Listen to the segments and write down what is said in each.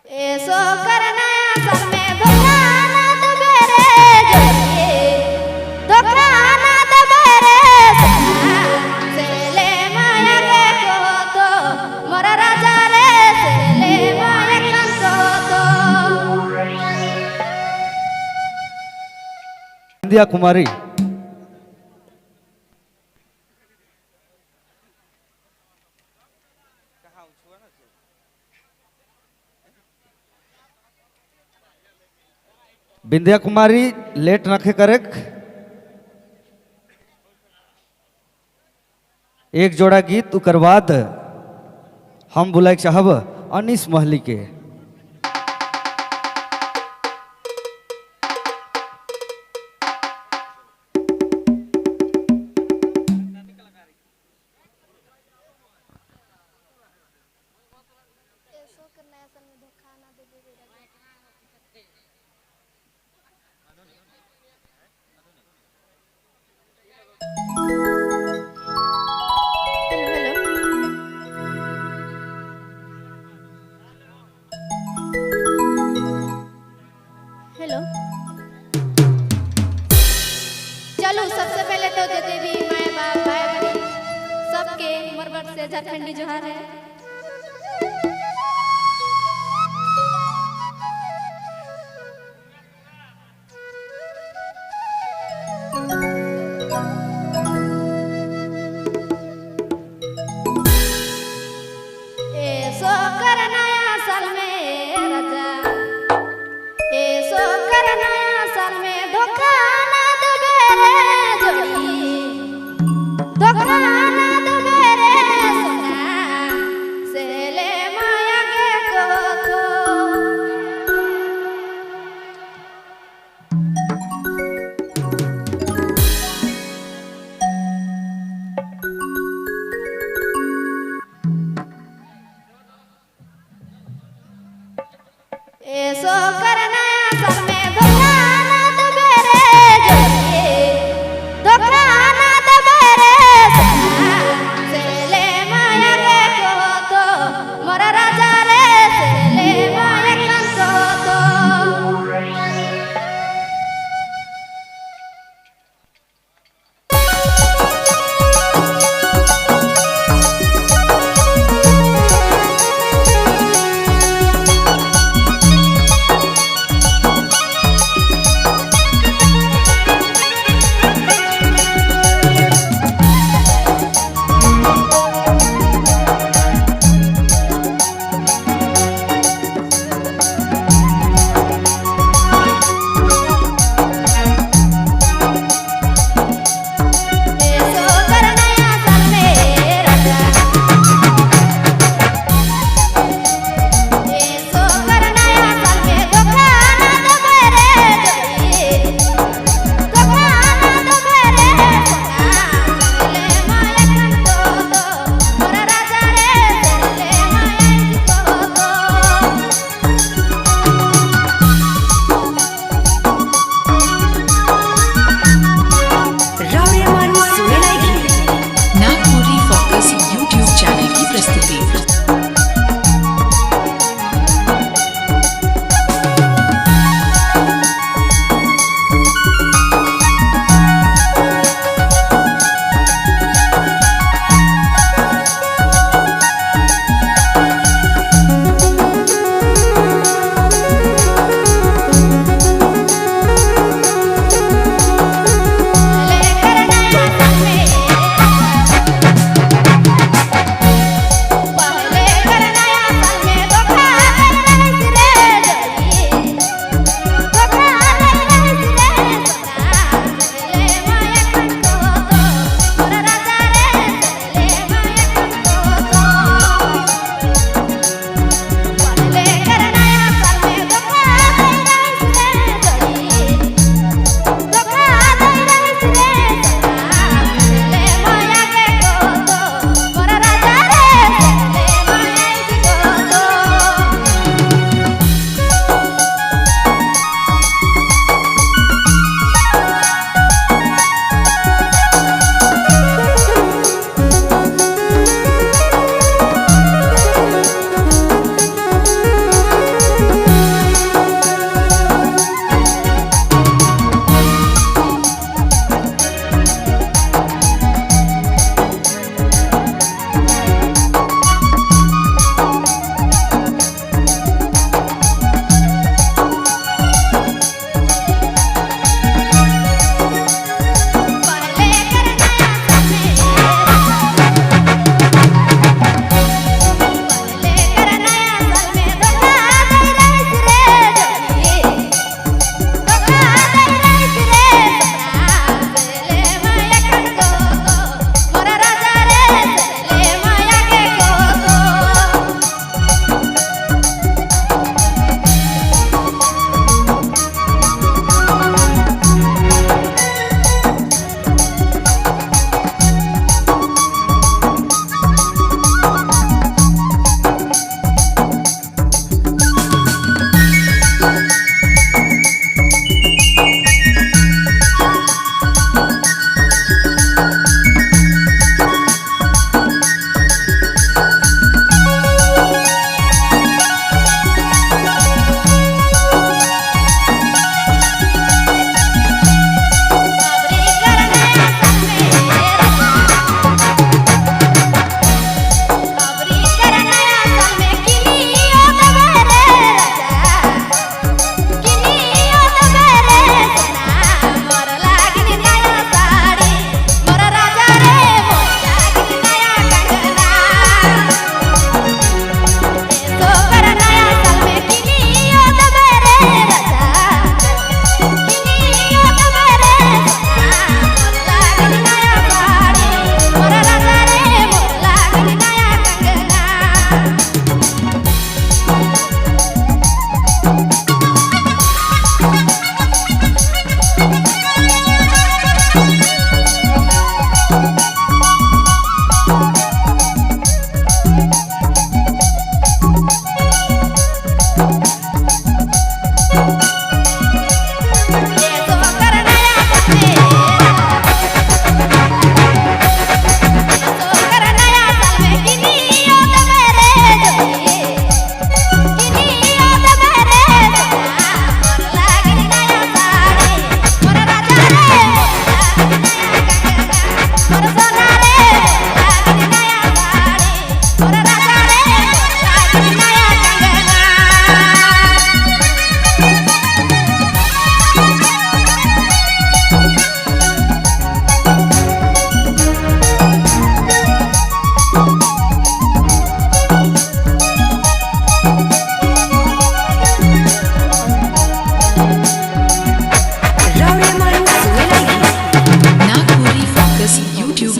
ऐसो करना असल में धोखा ना दबे रे जोड़िए धोखा ना दबे रे सेले माया के को तो मोरा राजा रे सेले माया के को तो बिंदिया कुमारी बिंदिया कुमारी लेट रखे करेक एक जोड़ा गीत उकर बाद हम बुलाए चाहब अनीस महली के हेलो चलो सबसे पहले तो जितने भी माए बाप भाई बहन सबके उम्र भर से झारखंडी जोहार है। ऐसो करना असल में राजा ऐसो करना असल में धोखा ना दबे रे जोड़ी धोखा ना दबे रे सोना सेले माया के को तो ऐसो करना असल में धोखा ना दबे रे जोड़िए धोखा ना दबे रे सोना सेले माया के को तो मोरा राजा रे सेले माया के को तो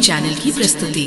चैनल की प्रस्तुति।